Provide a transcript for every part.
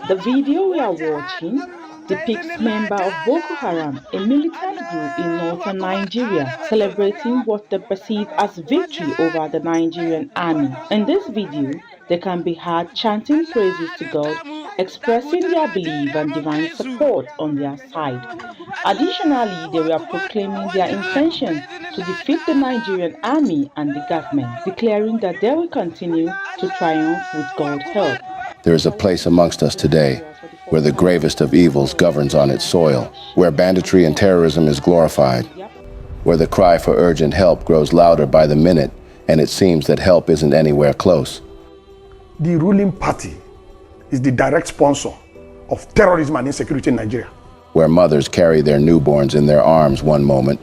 The video we are watching depicts members of Boko Haram, a militant group in northern Nigeria, celebrating what they perceive as victory over the Nigerian army. In this video, they can be heard chanting praises to God, expressing their belief and divine support on their side. Additionally, they were proclaiming their intention to defeat the Nigerian army and the government, declaring that they will continue to triumph with God's help. There is a place amongst us today where the gravest of evils governs on its soil, where banditry and terrorism is glorified, where the cry for urgent help grows louder by the minute, and it seems that help isn't anywhere close. The ruling party is the direct sponsor of terrorism and insecurity in Nigeria. Where mothers carry their newborns in their arms one moment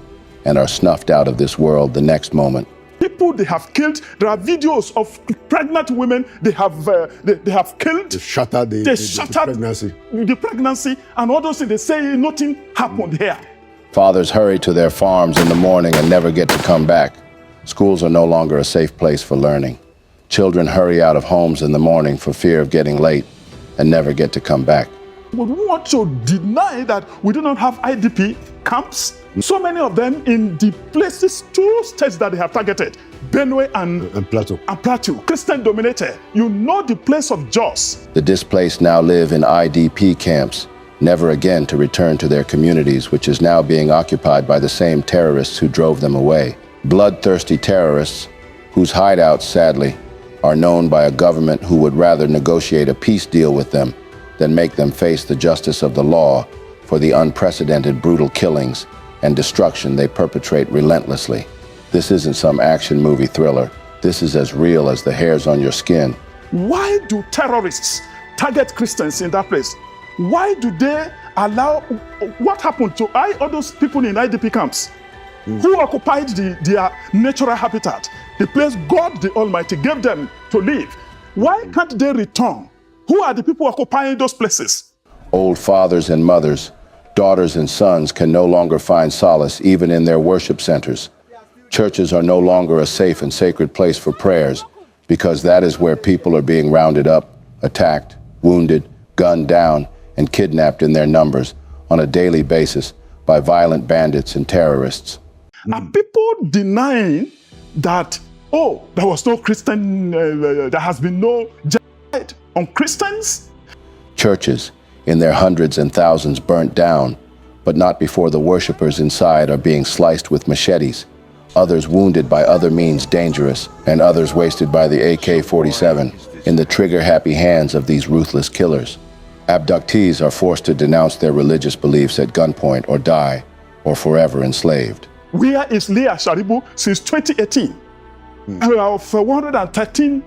and are snuffed out of this world the next moment. People they have killed. There are videos of pregnant women they have killed. They shattered the pregnancy and all those things. They say nothing happened here. Fathers hurry to their farms in the morning and never get to come back. Schools are no longer a safe place for learning. Children hurry out of homes in the morning for fear of getting late and never get to come back. But we want to deny that we do not have IDP camps. So many of them in the places, 2 states that they have targeted, Benue and Plateau, Christian dominated. You know the place of Jos. The displaced now live in IDP camps, never again to return to their communities, which is now being occupied by the same terrorists who drove them away. Bloodthirsty terrorists whose hideouts, sadly, are known by a government who would rather negotiate a peace deal with them than make them face the justice of the law for the unprecedented brutal killings and destruction they perpetrate relentlessly. This isn't some action movie thriller. This is as real as the hairs on your skin. Why do terrorists target Christians in that place? Why do they allow, what happened to all those people in IDP camps who occupied their natural habitat, the place God the Almighty gave them to live? Why can't they return? Who are the people occupying those places? Old fathers and mothers, daughters and sons can no longer find solace even in their worship centers. Churches are no longer a safe and sacred place for prayers because that is where people are being rounded up, attacked, wounded, gunned down, and kidnapped in their numbers on a daily basis by violent bandits and terrorists. Are people denying that, oh, there was no Christian, there has been no genocide on Christians? Churches, in their hundreds and thousands, burnt down, but not before the worshippers inside are being sliced with machetes, others wounded by other means dangerous, and others wasted by the AK-47 in the trigger-happy hands of these ruthless killers. Abductees are forced to denounce their religious beliefs at gunpoint or die, or forever enslaved. Where is Leah Sharibu since 2018? Of 113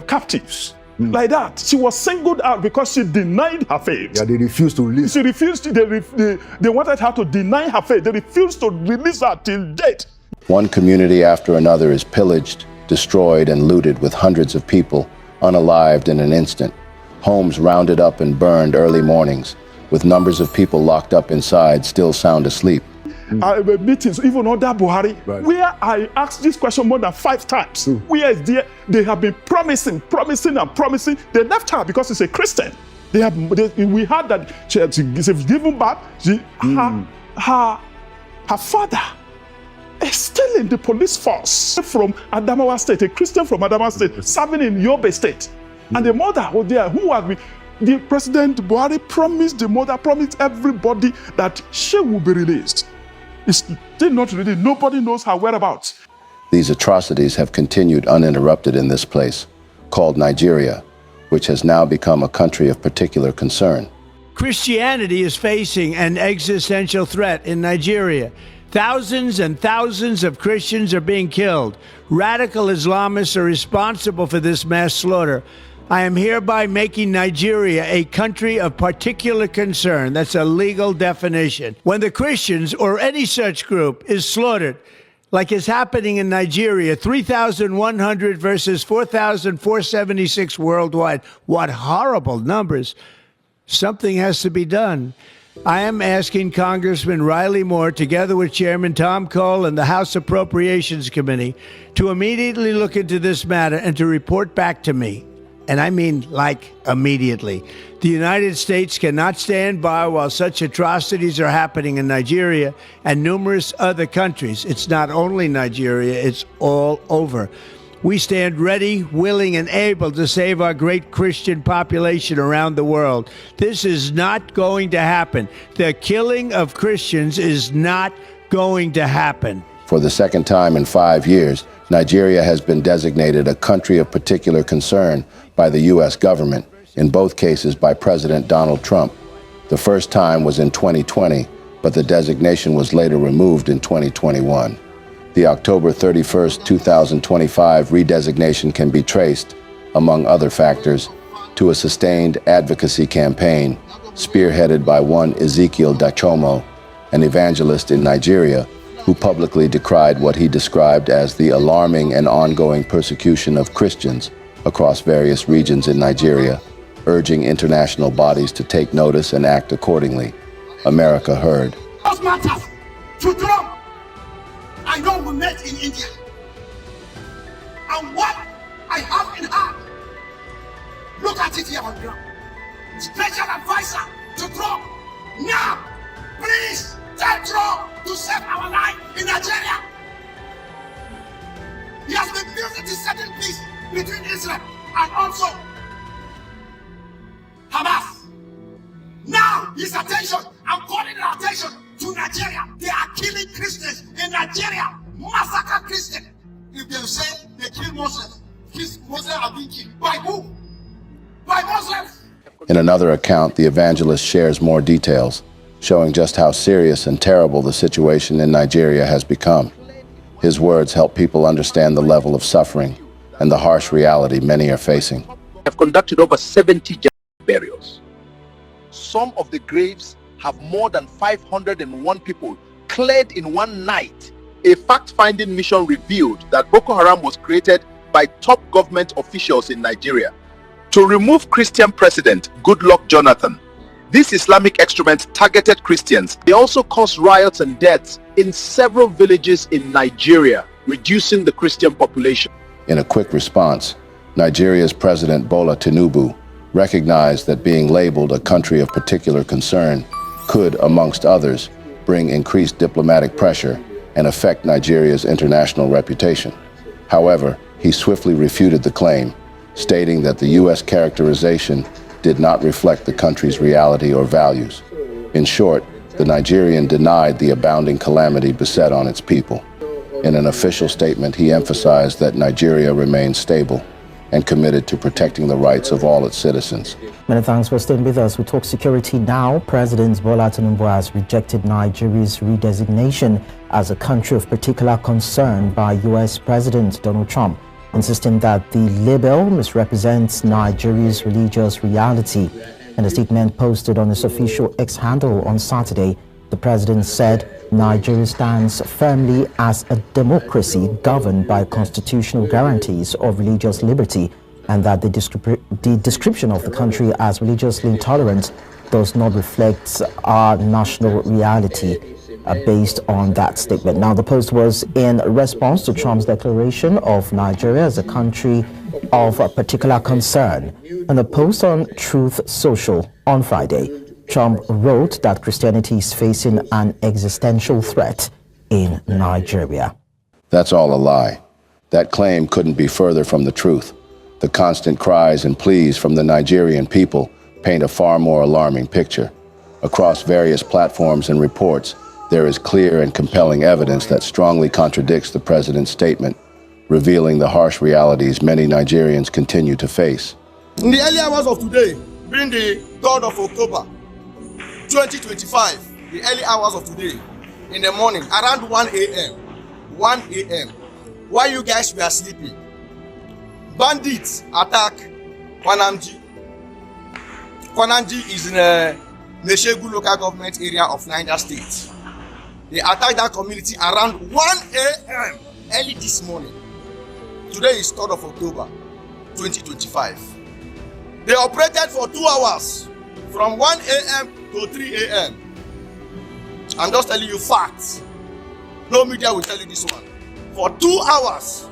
captives. Like that. She was singled out because she denied her faith. Yeah, they refused to release. She refused. They wanted her to deny her faith. They refused to release her till date. One community after another is pillaged, destroyed, and looted with hundreds of people unalived in an instant. Homes rounded up and burned early mornings, with numbers of people locked up inside still sound asleep. Meetings, even under Buhari, where I asked this question more than 5 times. Where is there? They have been promising. They left her because she's a Christian. We heard that she's given birth. Her father is still in the police force from Adamawa State, a Christian from Adamawa State, serving in Yobe State. And the mother was there, who had been, the President Buhari promised, the mother promised everybody that she will be released. It's still not released. Nobody knows her whereabouts. These atrocities have continued uninterrupted in this place, called Nigeria, which has now become a country of particular concern. Christianity is facing an existential threat in Nigeria. Thousands and thousands of Christians are being killed. Radical Islamists are responsible for this mass slaughter. I am hereby making Nigeria a country of particular concern. That's a legal definition. When the Christians or any such group is slaughtered, like is happening in Nigeria, 3,100 versus 4,476 worldwide. What horrible numbers. Something has to be done. I am asking Congressman Riley Moore, together with Chairman Tom Cole and the House Appropriations Committee, to immediately look into this matter and to report back to me. And I mean like immediately. The United States cannot stand by while such atrocities are happening in Nigeria and numerous other countries. It's not only Nigeria, it's all over. We stand ready, willing, and able to save our great Christian population around the world. This is not going to happen. The killing of Christians is not going to happen. For the second time in 5 years, Nigeria has been designated a country of particular concern by the U.S. government, in both cases by President Donald Trump. The first time was in 2020, but the designation was later removed in 2021. The October 31st, 2025 redesignation can be traced, among other factors, to a sustained advocacy campaign spearheaded by one Ezekiel Dachomo, an evangelist in Nigeria, who publicly decried what he described as the alarming and ongoing persecution of Christians across various regions in Nigeria, urging international bodies to take notice and act accordingly. America heard. Matters to Trump. I know we met in India. And what I have in hand, look at it here on ground. Special advisor to Trump. Now, please tell Trump to save our life in Nigeria. He has been building this certain peace between Israel and also Hamas. Now, his attention, I'm calling our attention to Nigeria. They are killing Christians in Nigeria. Massacre Christians. If they say they kill Muslims, Muslims are being killed. By who? By Muslims. In another account, the evangelist shares more details, showing just how serious and terrible the situation in Nigeria has become. His words help people understand the level of suffering and the harsh reality many are facing. Have conducted over 70 burials. Some of the graves have more than 501 people cleared in one night. A fact-finding mission revealed that Boko Haram was created by top government officials in Nigeria to remove Christian President Goodluck Jonathan. These Islamic extremists targeted Christians. They also caused riots and deaths in several villages in Nigeria, reducing the Christian population. In a quick response, Nigeria's President Bola Tinubu recognized that being labeled a country of particular concern could, amongst others, bring increased diplomatic pressure and affect Nigeria's international reputation. However, he swiftly refuted the claim, stating that the U.S. characterization did not reflect the country's reality or values. In short, the Nigerian denied the abounding calamity beset on its people. In an official statement, he emphasized that Nigeria remains stable and committed to protecting the rights of all its citizens. Many thanks for staying with us. We talk security now. President Bola Tinubu has rejected Nigeria's redesignation as a country of particular concern by U.S. President Donald Trump, insisting that the label misrepresents Nigeria's religious reality. In a statement posted on his official X handle on Saturday, the president said Nigeria stands firmly as a democracy governed by constitutional guarantees of religious liberty, and that the description of the country as religiously intolerant does not reflect our national reality. Based on that statement. Now, the post was in response to Trump's declaration of Nigeria as a country of particular concern. In a post on Truth Social on Friday, Trump wrote that Christianity is facing an existential threat in Nigeria. That's all a lie. That claim couldn't be further from the truth. The constant cries and pleas from the Nigerian people paint a far more alarming picture. Across various platforms and reports, there is clear and compelling evidence that strongly contradicts the president's statement, revealing the harsh realities many Nigerians continue to face. In the early hours of today, being the 3rd of October, 2025, the early hours of today, in the morning, around 1 a.m., while you guys were sleeping, bandits attack Kwananji. Kwananji is in a Neshegu local government area of Niger State. They attacked that community around 1 a.m. early this morning. Today is 3rd of October, 2025. They operated for 2 hours, from 1 a.m. to 3 a.m. I'm just telling you facts. No media will tell you this one. For 2 hours,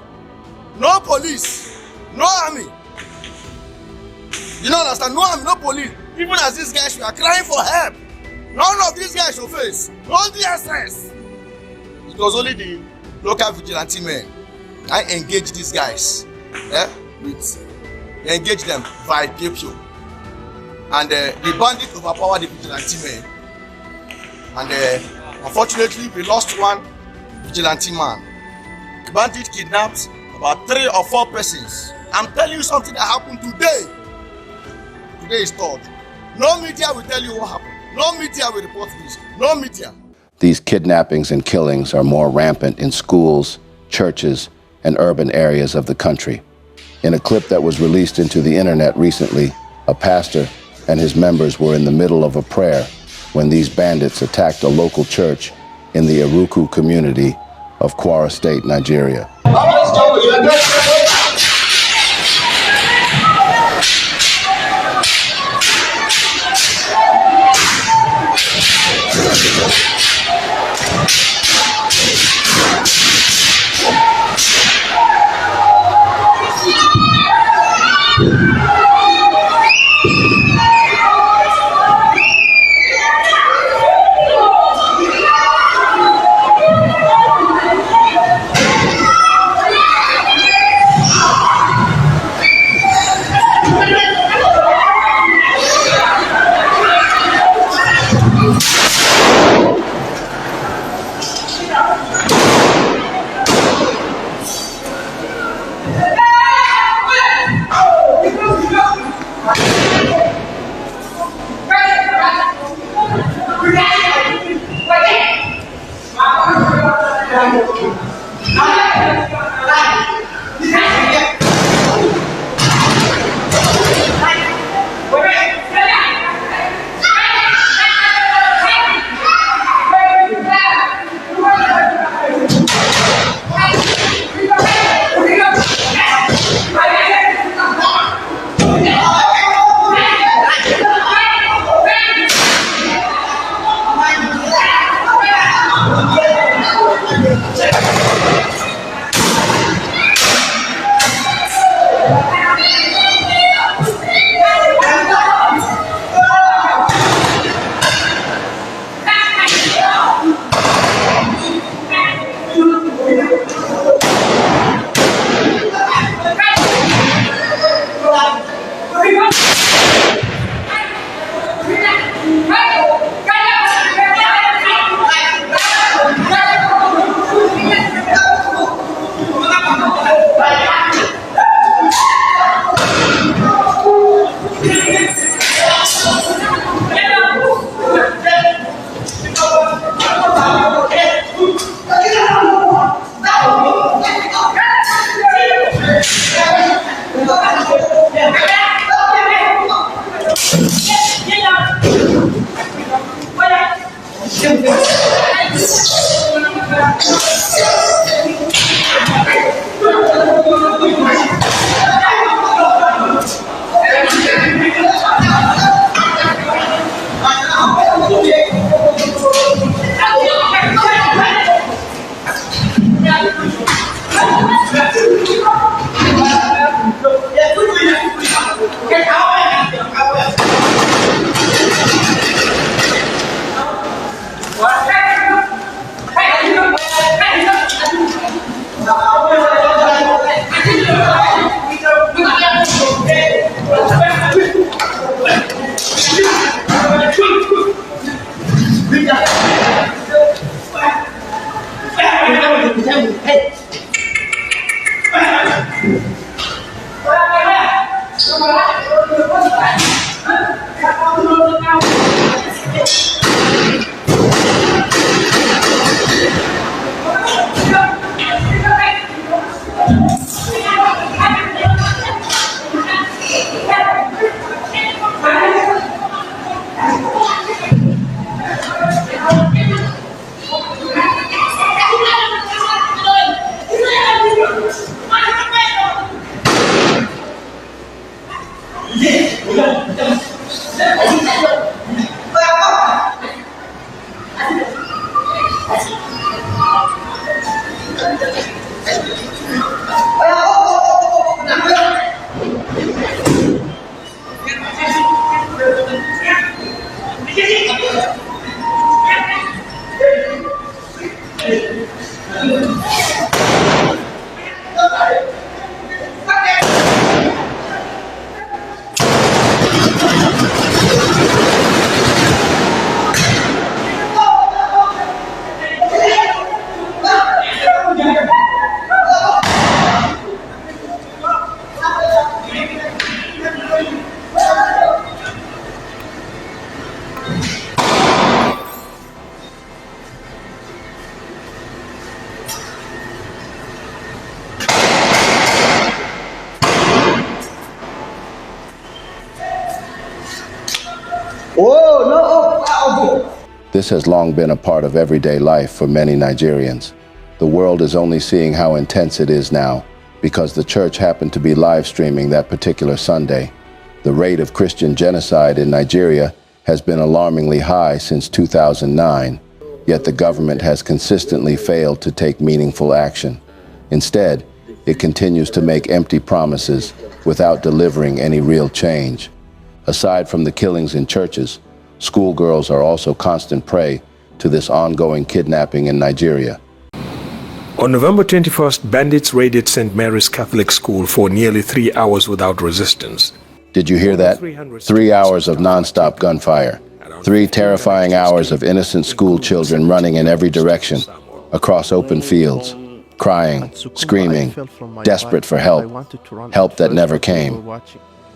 no police, no army, You don't understand? No army, no police. Even as these guys were crying for help, none of these guys show face. No DSS. It was only the local vigilante men. I engaged these guys. They engaged them by pew. And the bandit overpowered the vigilante men. And unfortunately, we lost one vigilante man. The bandit kidnapped about 3 or 4 persons. I'm telling you something that happened today. Today is third. No media will tell you what happened. No media will report this. No media. These kidnappings and killings are more rampant in schools, churches, and urban areas of the country. In a clip that was released into the internet recently, a pastor and his members were in the middle of a prayer when these bandits attacked a local church in the Eruku community of Kwara State, Nigeria. This has long been a part of everyday life for many Nigerians. The world is only seeing how intense it is now because the church happened to be live streaming that particular Sunday. The rate of Christian genocide in Nigeria has been alarmingly high since 2009, yet the government has consistently failed to take meaningful action. Instead, it continues to make empty promises without delivering any real change. Aside from the killings in churches, schoolgirls are also constant prey to this ongoing kidnapping in Nigeria. On November 21st, bandits raided St. Mary's Catholic School for nearly 3 hours without resistance. Did you hear that? 3 hours of non-stop gunfire. 3 terrifying hours of innocent school children running in every direction, across open fields, crying, screaming, desperate for help, help that never came.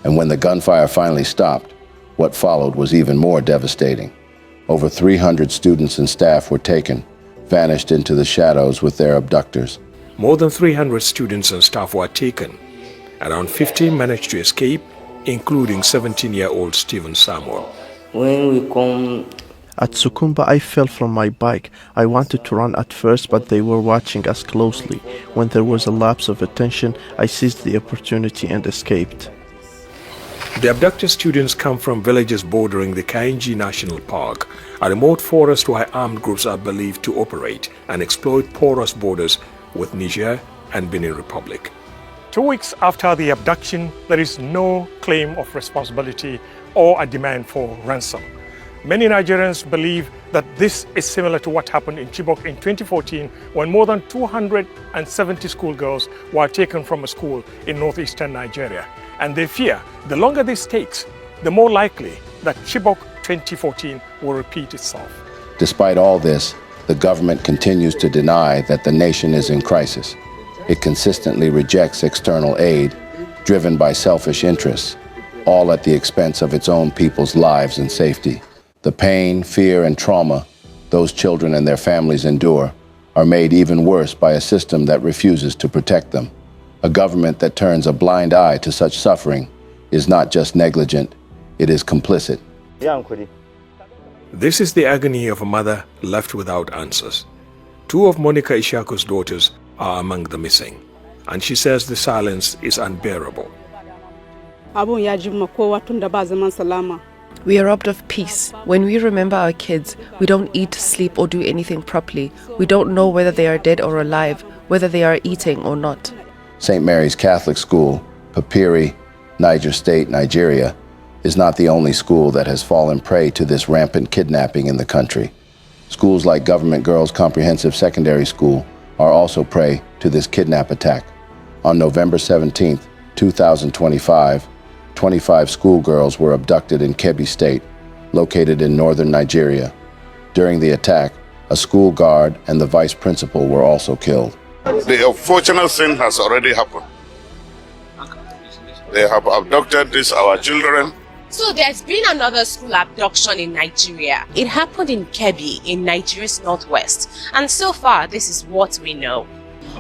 And when the gunfire finally stopped, what followed was even more devastating. Over 300 students and staff were taken, vanished into the shadows with their abductors. More than 300 students and staff were taken. Around 15 managed to escape, including 17-year-old Stephen Samuel. When we come at Sukumba, I fell from my bike. I wanted to run at first, but they were watching us closely. When there was a lapse of attention, I seized the opportunity and escaped. The abducted students come from villages bordering the Kainji National Park, a remote forest where armed groups are believed to operate and exploit porous borders with Niger and Benin Republic. 2 weeks after the abduction, there is no claim of responsibility or a demand for ransom. Many Nigerians believe that this is similar to what happened in Chibok in 2014 when more than 270 schoolgirls were taken from a school in northeastern Nigeria. And they fear the longer this takes, the more likely that Chibok 2014 will repeat itself. Despite all this, the government continues to deny that the nation is in crisis. It consistently rejects external aid, driven by selfish interests, all at the expense of its own people's lives and safety. The pain, fear, and trauma those children and their families endure are made even worse by a system that refuses to protect them. A government that turns a blind eye to such suffering is not just negligent, it is complicit. This is the agony of a mother left without answers. 2 of Monica Ishaku's daughters are among the missing, and she says the silence is unbearable. We are robbed of peace. When we remember our kids, we don't eat, sleep, or do anything properly. We don't know whether they are dead or alive, whether they are eating or not. St. Mary's Catholic School, Papiri, Niger State, Nigeria, is not the only school that has fallen prey to this rampant kidnapping in the country. Schools like Government Girls Comprehensive Secondary School are also prey to this kidnap attack. On November 17, 2025, 25 schoolgirls were abducted in Kebbi State, located in northern Nigeria. During the attack, a school guard and the vice principal were also killed. The unfortunate thing has already happened. They have abducted our children. So there's been another school abduction in Nigeria. It happened in Kebbi in Nigeria's northwest. And so far, this is what we know.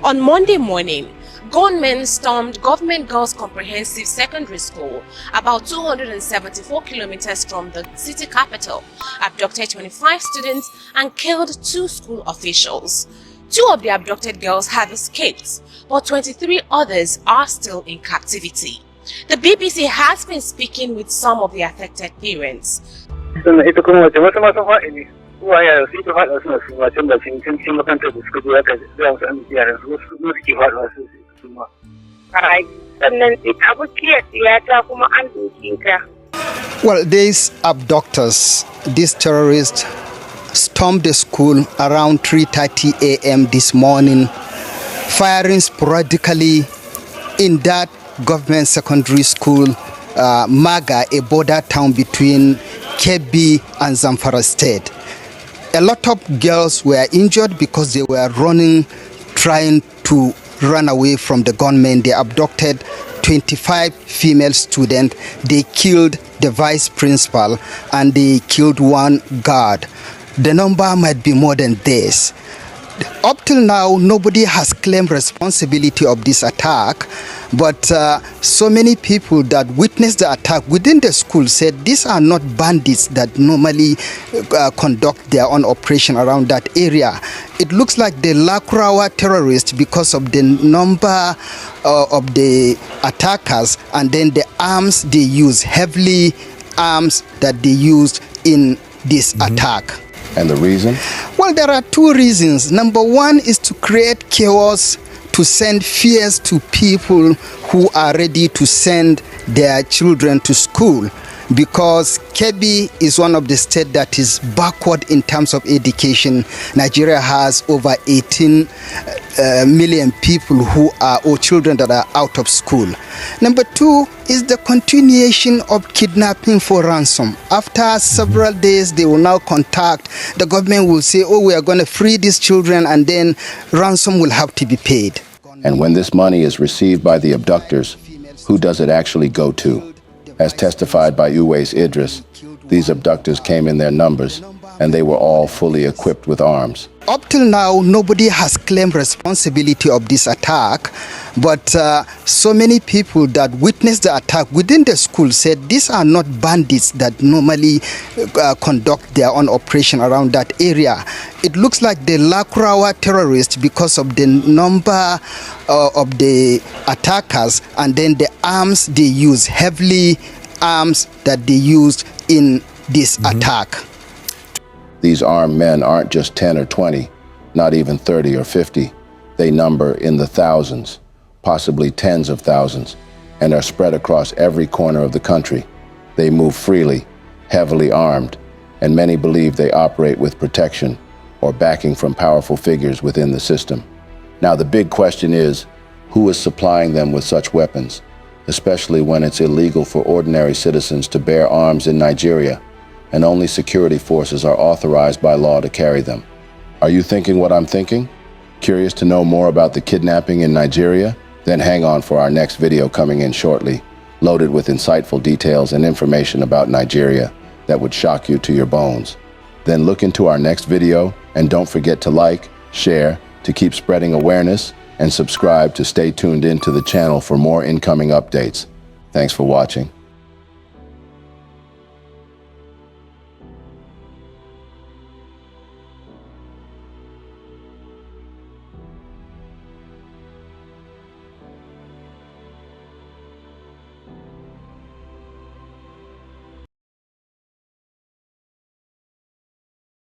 On Monday morning, gunmen stormed Government Girls Comprehensive Secondary School, about 274 kilometers from the city capital, abducted 25 students and killed 2 school officials. 2 of the abducted girls have escaped, but 23 others are still in captivity. The BBC has been speaking with some of the affected parents. Well, these abductors, these terrorists, stormed the school around 3:30 a.m. this morning, firing sporadically in that government secondary school, Maga, a border town between Kebbi and Zamfara State. A lot of girls were injured because they were running, trying to run away from the gunmen. They abducted 25 female students. They killed the vice principal and they killed 1 guard. The number might be more than this. Up till now, nobody has claimed responsibility of this attack. But so many people that witnessed the attack within the school said these are not bandits that normally conduct their own operation around that area. It looks like the Lakurawa terrorists because of the number of the attackers and then the arms they use, heavily arms that they used in this attack. And the reason? Well, there are two reasons. Number one is to create chaos, to send fears to people who are ready to send their children to school, because Kebbi is one of the states that is backward in terms of education. Nigeria has over 18 million people who are, or children that are out of school. Number two is the continuation of kidnapping for ransom. After several days, they will now contact, the government will say, oh, we are going to free these children, and then ransom will have to be paid. And when this money is received by the abductors, who does it actually go to? As testified by Uwais Idris, these abductors came in their numbers, and they were all fully equipped with arms. Up till now, nobody has claimed responsibility of this attack, but so many people that witnessed the attack within the school said these are not bandits that normally conduct their own operation around that area. It looks like the Lakurawa terrorists because of the number of the attackers and then the arms they use, heavily arms that they used in this attack. These armed men aren't just 10 or 20, not even 30 or 50. They number in the thousands, possibly tens of thousands, and are spread across every corner of the country. They move freely, heavily armed, and many believe they operate with protection or backing from powerful figures within the system. Now, the big question is, who is supplying them with such weapons, especially when it's illegal for ordinary citizens to bear arms in Nigeria, and only security forces are authorized by law to carry them? Are you thinking what I'm thinking? Curious to know more about the kidnapping in Nigeria? Then hang on for our next video coming in shortly, loaded with insightful details and information about Nigeria that would shock you to your bones. Then look into our next video, and don't forget to like, share, to keep spreading awareness, and subscribe to stay tuned into the channel for more incoming updates. Thanks for watching.